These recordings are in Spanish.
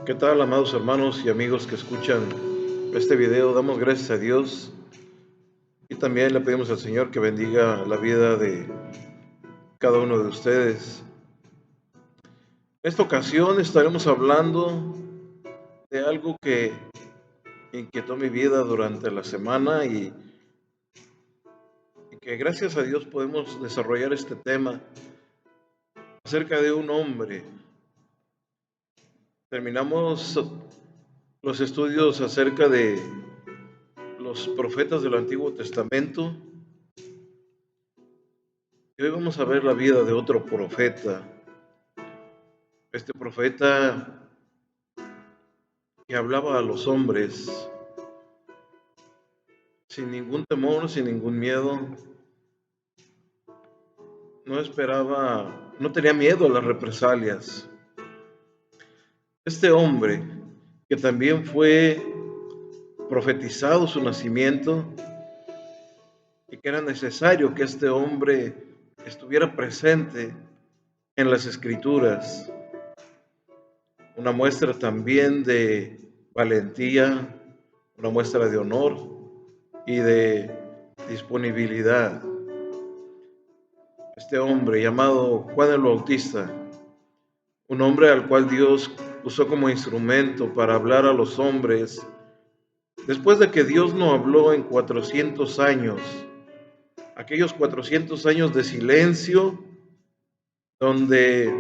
¿Qué tal, amados hermanos y amigos que escuchan este video? Damos gracias a Dios y también le pedimos al Señor que bendiga la vida de cada uno de ustedes. En esta ocasión estaremos hablando de algo que inquietó mi vida durante la semana y que gracias a Dios podemos desarrollar este tema acerca de un hombre. Terminamos los estudios acerca de los profetas del Antiguo Testamento. Y hoy vamos a ver la vida de otro profeta. Este profeta que hablaba a los hombres sin ningún temor, sin ningún miedo. No tenía miedo a las represalias. Este hombre que también fue profetizado su nacimiento y que era necesario que este hombre estuviera presente en las Escrituras. Una muestra también de valentía, una muestra de honor y de disponibilidad. Este hombre llamado Juan el Bautista, un hombre al cual Dios usó como instrumento para hablar a los hombres, después de que Dios no habló en 400 años, aquellos 400 años de silencio, donde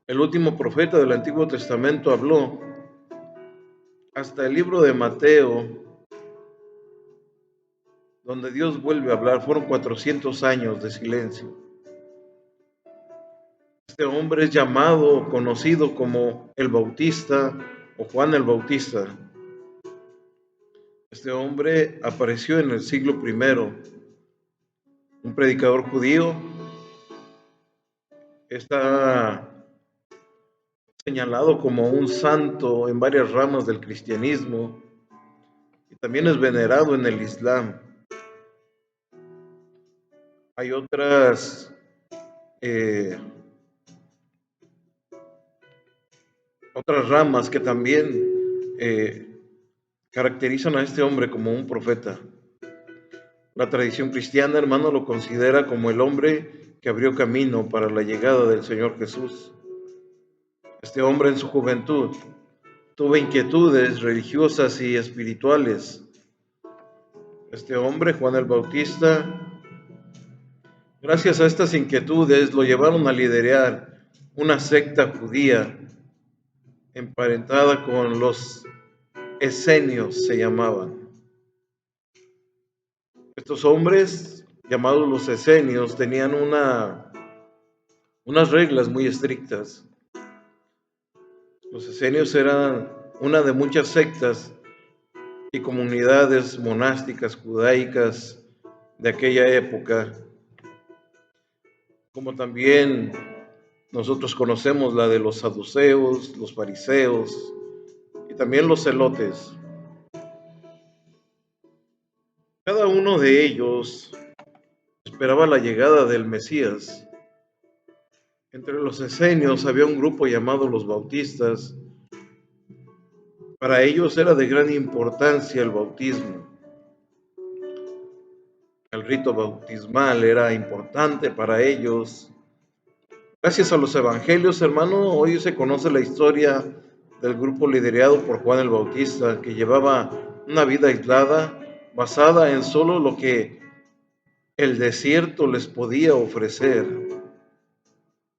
el último profeta del Antiguo Testamento habló, hasta el libro de Mateo, donde Dios vuelve a hablar, fueron 400 años de silencio. Este hombre es llamado, conocido como el Bautista o Juan el Bautista. Este hombre apareció en el siglo I, un predicador judío. Está señalado como un santo en varias ramas del cristianismo y también es venerado en el Islam. Hay otras ramas que también caracterizan a este hombre como un profeta. La tradición cristiana, hermano, lo considera como el hombre que abrió camino para la llegada del Señor Jesús. Este hombre en su juventud tuvo inquietudes religiosas y espirituales. Este hombre, Juan el Bautista, gracias a estas inquietudes, lo llevaron a liderar una secta judía emparentada con los esenios, se llamaban. Estos hombres, llamados los esenios, tenían unas reglas muy estrictas. Los esenios eran una de muchas sectas y comunidades monásticas judaicas de aquella época, como también nosotros conocemos la de los saduceos, los fariseos y también los celotes. Cada uno de ellos esperaba la llegada del Mesías. Entre los esenios había un grupo llamado los bautistas. Para ellos era de gran importancia el bautismo. El rito bautismal era importante para ellos. Gracias a los evangelios, hermano, hoy se conoce la historia del grupo liderado por Juan el Bautista, que llevaba una vida aislada, basada en solo lo que el desierto les podía ofrecer.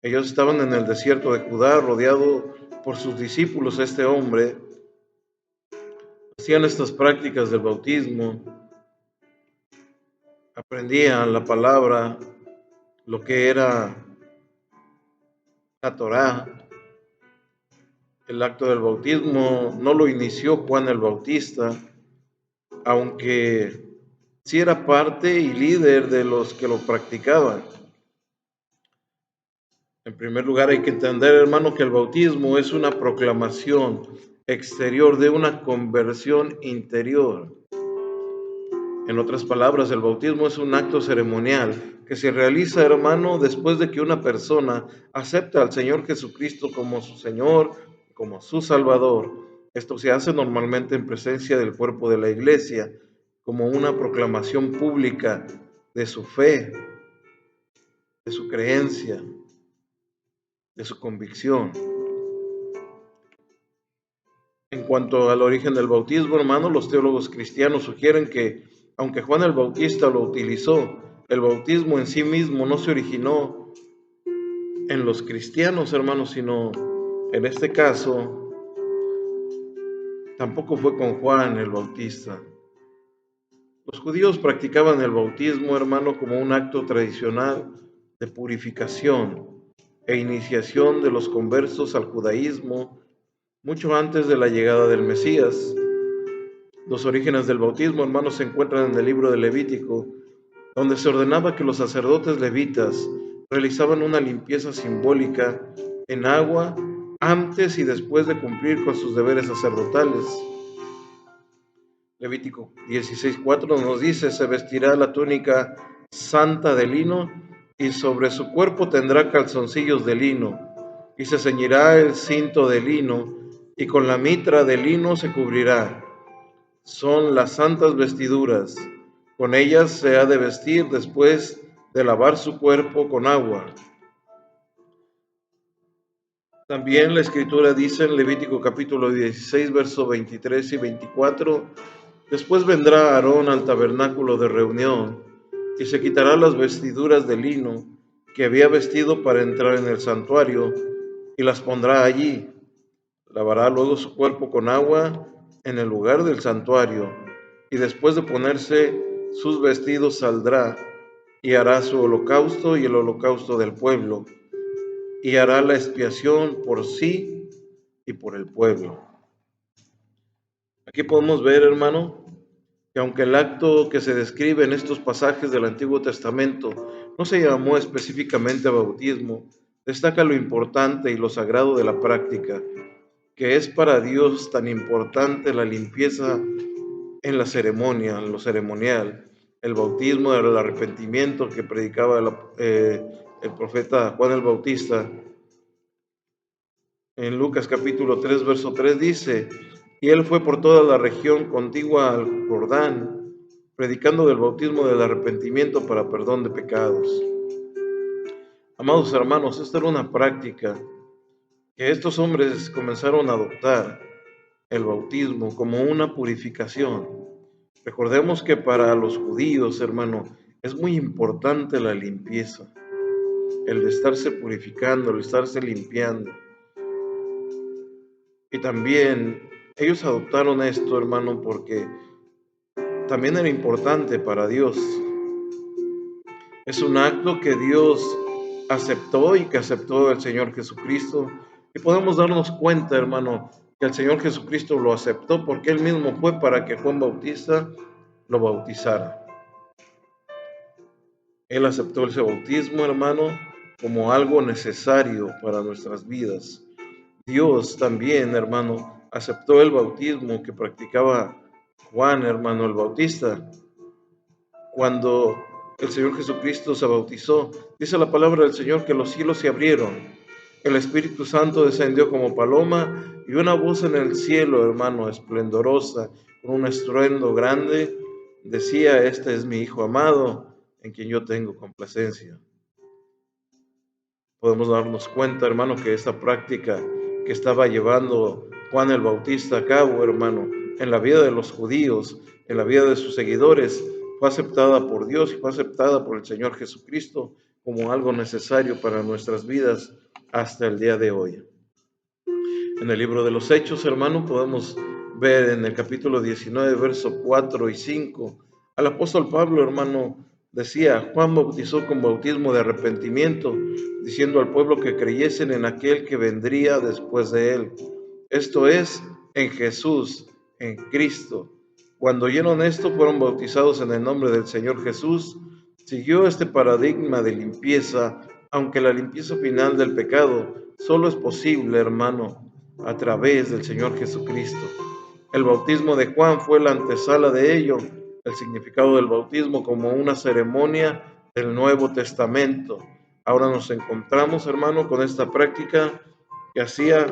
Ellos estaban en el desierto de Judá, rodeado por sus discípulos. Este hombre hacían estas prácticas del bautismo, aprendían la palabra, lo que era la Torá. El acto del bautismo no lo inició Juan el Bautista, aunque sí era parte y líder de los que lo practicaban. En primer lugar, hay que entender, hermano, que el bautismo es una proclamación exterior de una conversión interior. En otras palabras, el bautismo es un acto ceremonial que se realiza, hermano, después de que una persona acepta al Señor Jesucristo como su Señor, como su Salvador. Esto se hace normalmente en presencia del cuerpo de la Iglesia, como una proclamación pública de su fe, de su creencia, de su convicción. En cuanto al origen del bautismo, hermano, los teólogos cristianos sugieren que, aunque Juan el Bautista lo utilizó, el bautismo en sí mismo no se originó en los cristianos, hermanos, sino en este caso tampoco fue con Juan el Bautista. Los judíos practicaban el bautismo, hermano, como un acto tradicional de purificación e iniciación de los conversos al judaísmo mucho antes de la llegada del Mesías. Los orígenes del bautismo, hermanos, se encuentran en el libro de Levítico, donde se ordenaba que los sacerdotes levitas realizaban una limpieza simbólica en agua antes y después de cumplir con sus deberes sacerdotales. Levítico 16:4 nos dice: se vestirá la túnica santa de lino y sobre su cuerpo tendrá calzoncillos de lino y se ceñirá el cinto de lino y con la mitra de lino se cubrirá. Son las santas vestiduras. Con ellas se ha de vestir después de lavar su cuerpo con agua. También la Escritura dice en Levítico capítulo 16, versos 23 y 24: después vendrá Aarón al tabernáculo de reunión y se quitará las vestiduras de lino que había vestido para entrar en el santuario y las pondrá allí. Lavará luego su cuerpo con agua en el lugar del santuario y después de ponerse sus vestidos saldrá y hará su holocausto y el holocausto del pueblo y hará la expiación por sí y por el pueblo. Aquí podemos ver, hermano, que aunque el acto que se describe en estos pasajes del Antiguo Testamento no se llamó específicamente bautismo, destaca lo importante y lo sagrado de la práctica, que es para Dios tan importante la limpieza en la ceremonia, en lo ceremonial. El bautismo era el arrepentimiento que predicaba el profeta Juan el Bautista. En Lucas capítulo 3, verso 3 dice: y él fue por toda la región contigua al Jordán, predicando del bautismo del arrepentimiento para perdón de pecados. Amados hermanos, esta era una práctica que estos hombres comenzaron a adoptar, el bautismo como una purificación. Recordemos que para los judíos, hermano, es muy importante la limpieza, el de estarse purificando, el estarse limpiando. Y también ellos adoptaron esto, hermano, porque también era importante para Dios. Es un acto que Dios aceptó y que aceptó el Señor Jesucristo. Y podemos darnos cuenta, hermano, que el Señor Jesucristo lo aceptó porque Él mismo fue para que Juan Bautista lo bautizara. Él aceptó ese bautismo, hermano, como algo necesario para nuestras vidas. Dios también, hermano, aceptó el bautismo que practicaba Juan, hermano, el Bautista. Cuando el Señor Jesucristo se bautizó, dice la palabra del Señor que los cielos se abrieron, el Espíritu Santo descendió como paloma y una voz en el cielo, hermano, esplendorosa, con un estruendo grande, decía: este es mi Hijo amado, en quien yo tengo complacencia. Podemos darnos cuenta, hermano, que esta práctica que estaba llevando Juan el Bautista a cabo, hermano, en la vida de los judíos, en la vida de sus seguidores, fue aceptada por Dios y fue aceptada por el Señor Jesucristo como algo necesario para nuestras vidas hasta el día de hoy. En el libro de los Hechos, hermano, podemos ver en el capítulo 19, versos 4 y 5, al apóstol Pablo, hermano, decía: Juan bautizó con bautismo de arrepentimiento, diciendo al pueblo que creyesen en aquel que vendría después de él, esto es, en Jesús, en Cristo. Cuando oyeron esto, fueron bautizados en el nombre del Señor Jesús. Siguió este paradigma de limpieza, aunque la limpieza final del pecado solo es posible, hermano, a través del Señor Jesucristo. El bautismo de Juan fue la antesala de ello, el significado del bautismo como una ceremonia del Nuevo Testamento. Ahora nos encontramos, hermano, con esta práctica que hacía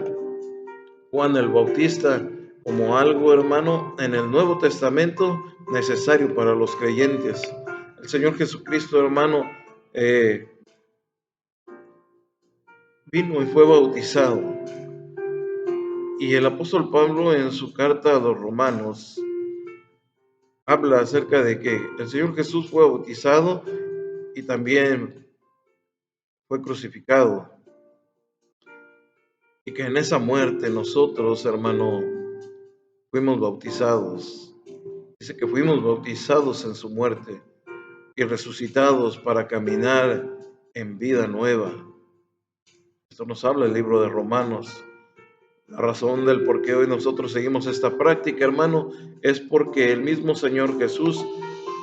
Juan el Bautista como algo, hermano, en el Nuevo Testamento necesario para los creyentes. El Señor Jesucristo, hermano, vino y fue bautizado. Y el apóstol Pablo en su carta a los romanos habla acerca de que el Señor Jesús fue bautizado y también fue crucificado. Y que en esa muerte nosotros, hermano, fuimos bautizados. Dice que fuimos bautizados en su muerte y resucitados para caminar en vida nueva. Esto nos habla el libro de Romanos. La razón del por qué hoy nosotros seguimos esta práctica, hermano, es porque el mismo Señor Jesús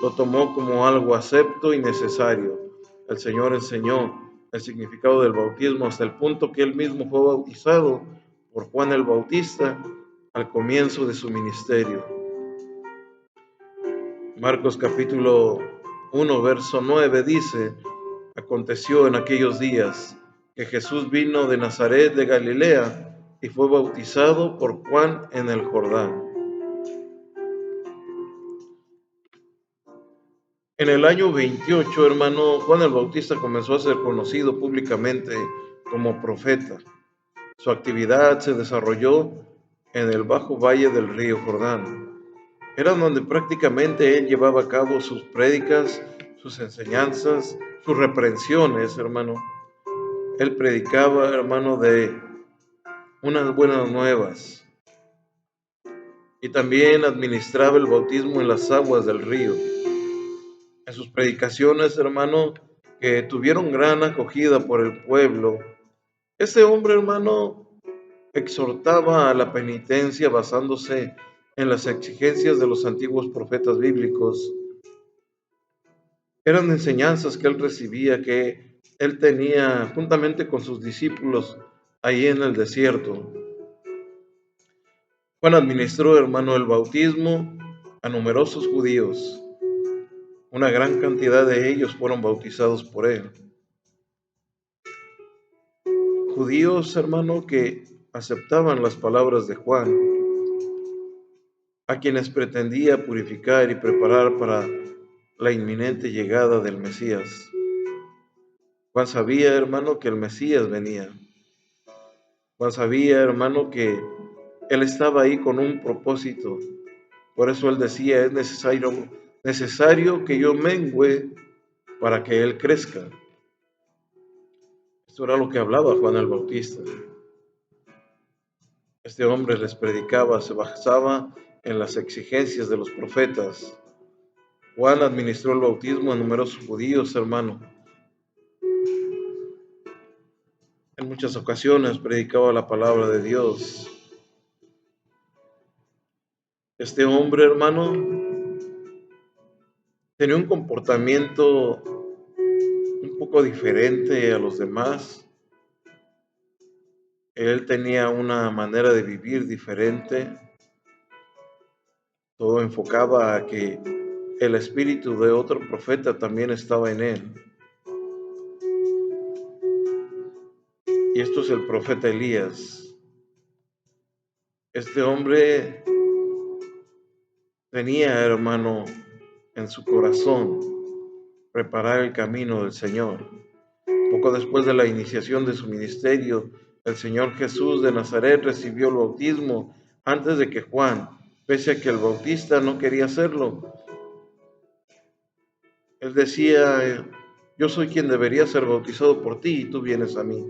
lo tomó como algo acepto y necesario. El Señor enseñó el significado del bautismo hasta el punto que él mismo fue bautizado por Juan el Bautista al comienzo de su ministerio. Marcos capítulo 1, verso 9 dice: aconteció en aquellos días que Jesús vino de Nazaret de Galilea y fue bautizado por Juan en el Jordán. En el año 28, hermano, Juan el Bautista comenzó a ser conocido públicamente como profeta. Su actividad se desarrolló en el bajo valle del río Jordán. Era donde prácticamente él llevaba a cabo sus prédicas, sus enseñanzas, sus reprensiones, hermano. Él predicaba, hermano, de unas buenas nuevas. Y también administraba el bautismo en las aguas del río. En sus predicaciones, hermano, que tuvieron gran acogida por el pueblo, ese hombre, hermano, exhortaba a la penitencia basándose en las exigencias de los antiguos profetas bíblicos. Eran enseñanzas que él recibía, que él tenía juntamente con sus discípulos ahí en el desierto. Juan administró, hermano, el bautismo a numerosos judíos. Una gran cantidad de ellos fueron bautizados por él. Judíos, hermano, que aceptaban las palabras de Juan, a quienes pretendía purificar y preparar para la inminente llegada del Mesías. Juan sabía, hermano, que el Mesías venía. Juan sabía, hermano, que él estaba ahí con un propósito. Por eso él decía: es necesario que yo mengüe para que él crezca. Esto era lo que hablaba Juan el Bautista. Este hombre les predicaba, se basaba en las exigencias de los profetas. Juan administró el bautismo a numerosos judíos, hermano. En muchas ocasiones predicaba la palabra de Dios. Este hombre, hermano, tenía un comportamiento un poco diferente a los demás. Él tenía una manera de vivir diferente. Todo enfocaba a que el espíritu de otro profeta también estaba en él. Y esto es el profeta Elías. Este hombre tenía, hermano, en su corazón preparar el camino del Señor. Poco después de la iniciación de su ministerio, el Señor Jesús de Nazaret recibió el bautismo antes de que Juan, pese a que el bautista no quería hacerlo. Él decía: yo soy quien debería ser bautizado por ti y tú vienes a mí.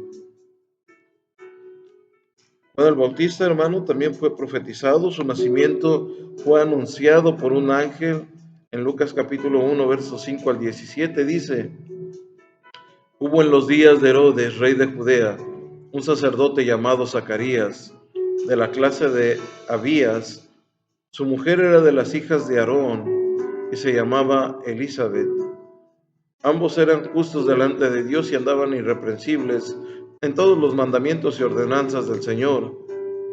Juan el Bautista, hermano, también fue profetizado. Su nacimiento fue anunciado por un ángel en Lucas capítulo 1, versos 5 al 17. Dice: hubo en los días de Herodes, rey de Judea, un sacerdote llamado Zacarías, de la clase de Abías. Su mujer era de las hijas de Aarón y se llamaba Elizabeth. Ambos eran justos delante de Dios y andaban irreprensibles en todos los mandamientos y ordenanzas del Señor,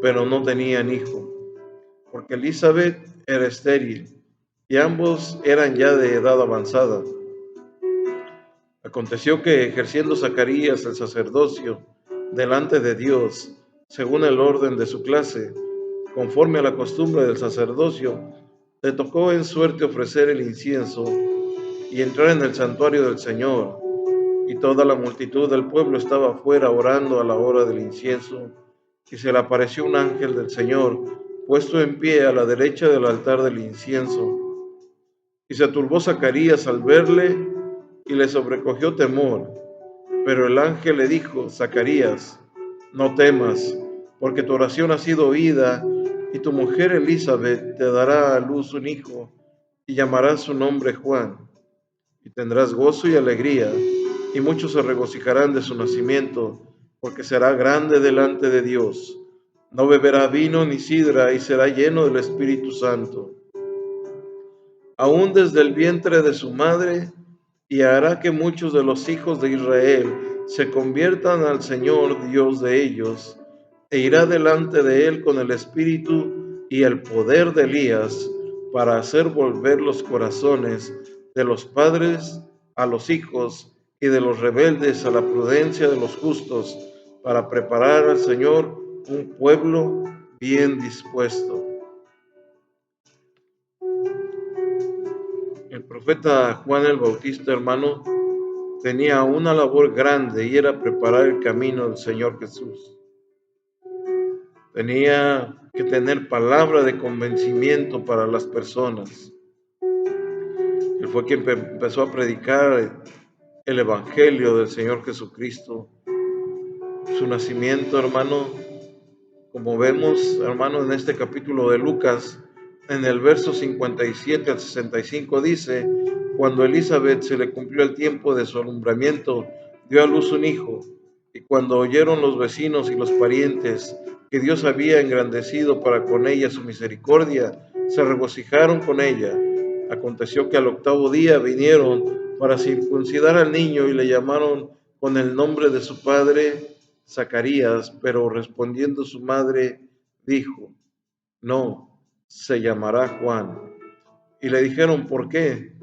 pero no tenían hijo, porque Elizabeth era estéril y ambos eran ya de edad avanzada. Aconteció que, ejerciendo Zacarías el sacerdocio delante de Dios, según el orden de su clase, conforme a la costumbre del sacerdocio, le tocó en suerte ofrecer el incienso y entrar en el santuario del Señor. Y toda la multitud del pueblo estaba afuera orando a la hora del incienso, y se le apareció un ángel del Señor, puesto en pie a la derecha del altar del incienso. Y se turbó Zacarías al verle, y le sobrecogió temor. Pero el ángel le dijo: Zacarías, no temas, porque tu oración ha sido oída, y tu mujer Elizabeth te dará a luz un hijo, y llamarás su nombre Juan. Y tendrás gozo y alegría, y muchos se regocijarán de su nacimiento, porque será grande delante de Dios. No beberá vino ni sidra, y será lleno del Espíritu Santo, aún desde el vientre de su madre, y hará que muchos de los hijos de Israel se conviertan al Señor Dios de ellos, e irá delante de él con el espíritu y el poder de Elías, para hacer volver los corazones de los padres a los hijos y de los rebeldes a la prudencia de los justos, para preparar al Señor un pueblo bien dispuesto. El profeta Juan el Bautista, hermano, tenía una labor grande, y era preparar el camino del Señor Jesús. Tenía que tener palabra de convencimiento para las personas. Él fue quien empezó a predicar el Evangelio del Señor Jesucristo. Su nacimiento, hermano, como vemos, hermano, en este capítulo de Lucas, en el verso 57 al 65 dice: cuando Elizabeth se le cumplió el tiempo de su alumbramiento, dio a luz un hijo, y cuando oyeron los vecinos y los parientes que Dios había engrandecido para con ella su misericordia, se regocijaron con ella. Aconteció que al octavo día vinieron para circuncidar al niño, y le llamaron con el nombre de su padre, Zacarías. Pero respondiendo su madre, dijo: no, se llamará Juan. Y le dijeron: ¿por qué?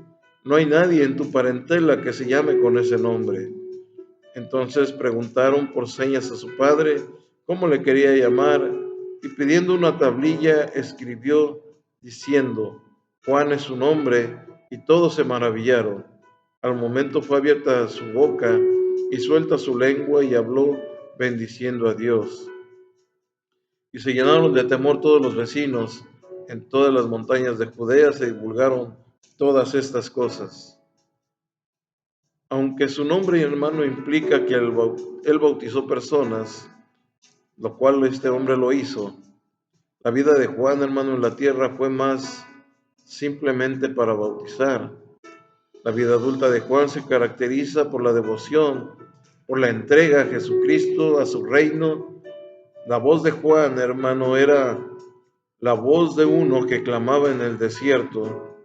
No hay nadie en tu parentela que se llame con ese nombre. Entonces preguntaron por señas a su padre cómo le quería llamar, y pidiendo una tablilla escribió, diciendo: Juan es su nombre. Y todos se maravillaron. Al momento fue abierta su boca y suelta su lengua, y habló bendiciendo a Dios. Y se llenaron de temor todos los vecinos. En todas las montañas de Judea se divulgaron todas estas cosas. Aunque su nombre, hermano, implica que él bautizó personas, lo cual este hombre lo hizo, la vida de Juan, hermano, en la tierra fue más simplemente para bautizar. La vida adulta de Juan se caracteriza por la devoción, por la entrega a Jesucristo, a su reino. La voz de Juan, hermano, era la voz de uno que clamaba en el desierto,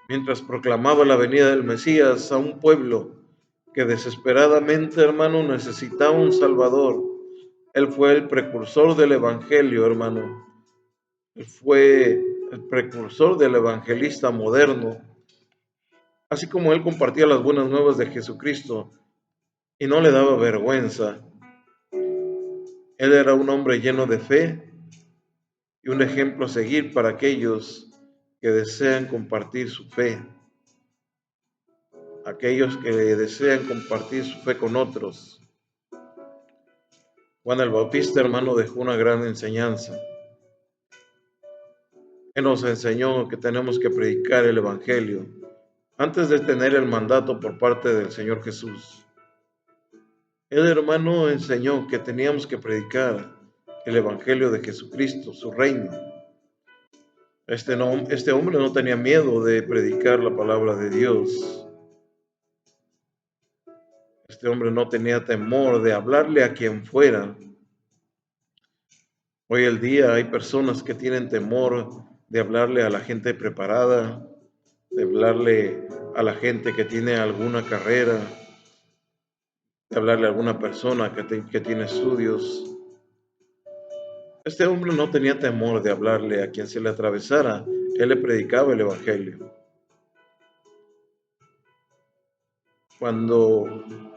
mientras proclamaba la venida del Mesías a un pueblo que desesperadamente, hermano, necesitaba un Salvador. Él fue el precursor del Evangelio, hermano. Él fue el precursor del evangelista moderno. Así como él compartía las buenas nuevas de Jesucristo y no le daba vergüenza. Él era un hombre lleno de fe y un ejemplo a seguir para aquellos que desean compartir su fe, aquellos que desean compartir su fe con otros. Juan el Bautista, hermano, dejó una gran enseñanza. Él nos enseñó que tenemos que predicar el Evangelio antes de tener el mandato por parte del Señor Jesús. Él, hermano, enseñó que teníamos que predicar el Evangelio de Jesucristo, su reino. Este hombre no tenía miedo de predicar la palabra de Dios. Este hombre no tenía temor de hablarle a quien fuera. Hoy en día hay personas que tienen temor de hablarle a la gente preparada, de hablarle a la gente que tiene alguna carrera, de hablarle a alguna persona que tiene estudios. Este hombre no tenía temor de hablarle a quien se le atravesara. Él le predicaba el Evangelio. Cuando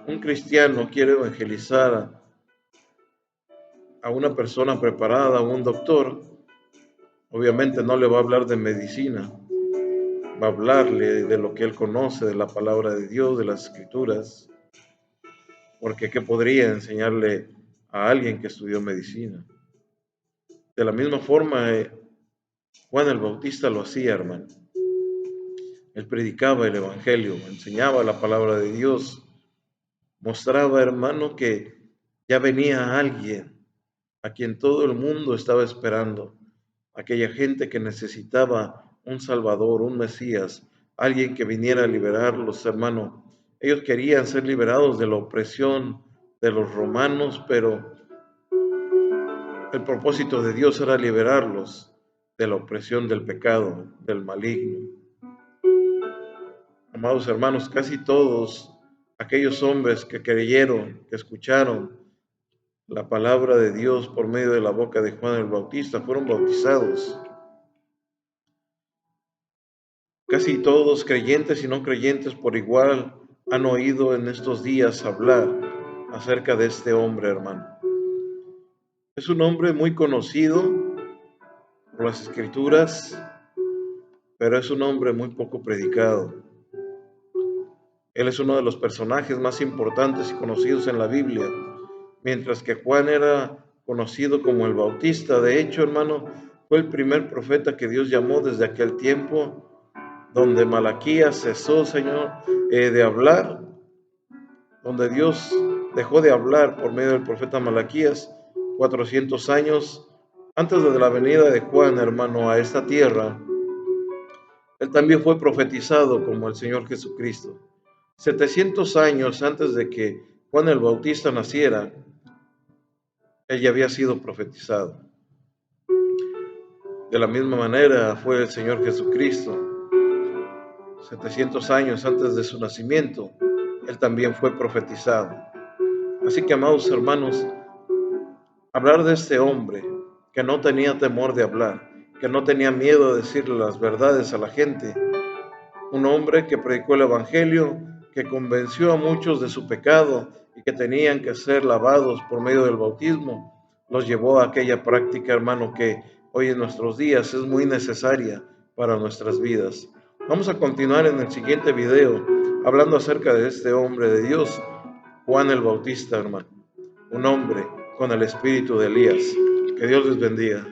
un cristiano quiere evangelizar a una persona preparada, a un doctor, obviamente no le va a hablar de medicina, va a hablarle de lo que él conoce, de la palabra de Dios, de las escrituras, porque ¿qué podría enseñarle a alguien que estudió medicina? De la misma forma, Juan el Bautista lo hacía, hermano. Él predicaba el Evangelio, enseñaba la palabra de Dios, mostraba, hermano, que ya venía alguien a quien todo el mundo estaba esperando, aquella gente que necesitaba un Salvador, un Mesías, alguien que viniera a liberarlos, hermano. Ellos querían ser liberados de la opresión de los romanos, pero el propósito de Dios era liberarlos de la opresión del pecado, del maligno. Amados hermanos, casi todos aquellos hombres que creyeron, que escucharon la palabra de Dios por medio de la boca de Juan el Bautista, fueron bautizados. Casi todos, creyentes y no creyentes por igual, han oído en estos días hablar acerca de este hombre, hermano. Es un hombre muy conocido por las Escrituras, pero es un hombre muy poco predicado. Él es uno de los personajes más importantes y conocidos en la Biblia, mientras que Juan era conocido como el Bautista. De hecho, hermano, fue el primer profeta que Dios llamó desde aquel tiempo, donde Malaquías cesó, Señor, de hablar, donde Dios dejó de hablar por medio del profeta Malaquías 400 años antes de la venida de Juan, hermano, a esta tierra. Él también fue profetizado como el Señor Jesucristo. 700 años antes de que Juan el Bautista naciera, él ya había sido profetizado. De la misma manera fue el Señor Jesucristo. 700 años antes de su nacimiento, él también fue profetizado. Así que, amados hermanos, hablar de este hombre que no tenía temor de hablar, que no tenía miedo de decirle las verdades a la gente, un hombre que predicó el Evangelio, que convenció a muchos de su pecado y que tenían que ser lavados por medio del bautismo, los llevó a aquella práctica, hermano, que hoy en nuestros días es muy necesaria para nuestras vidas. Vamos a continuar en el siguiente video hablando acerca de este hombre de Dios, Juan el Bautista, hermano, un hombre con el espíritu de Elías. Que Dios les bendiga.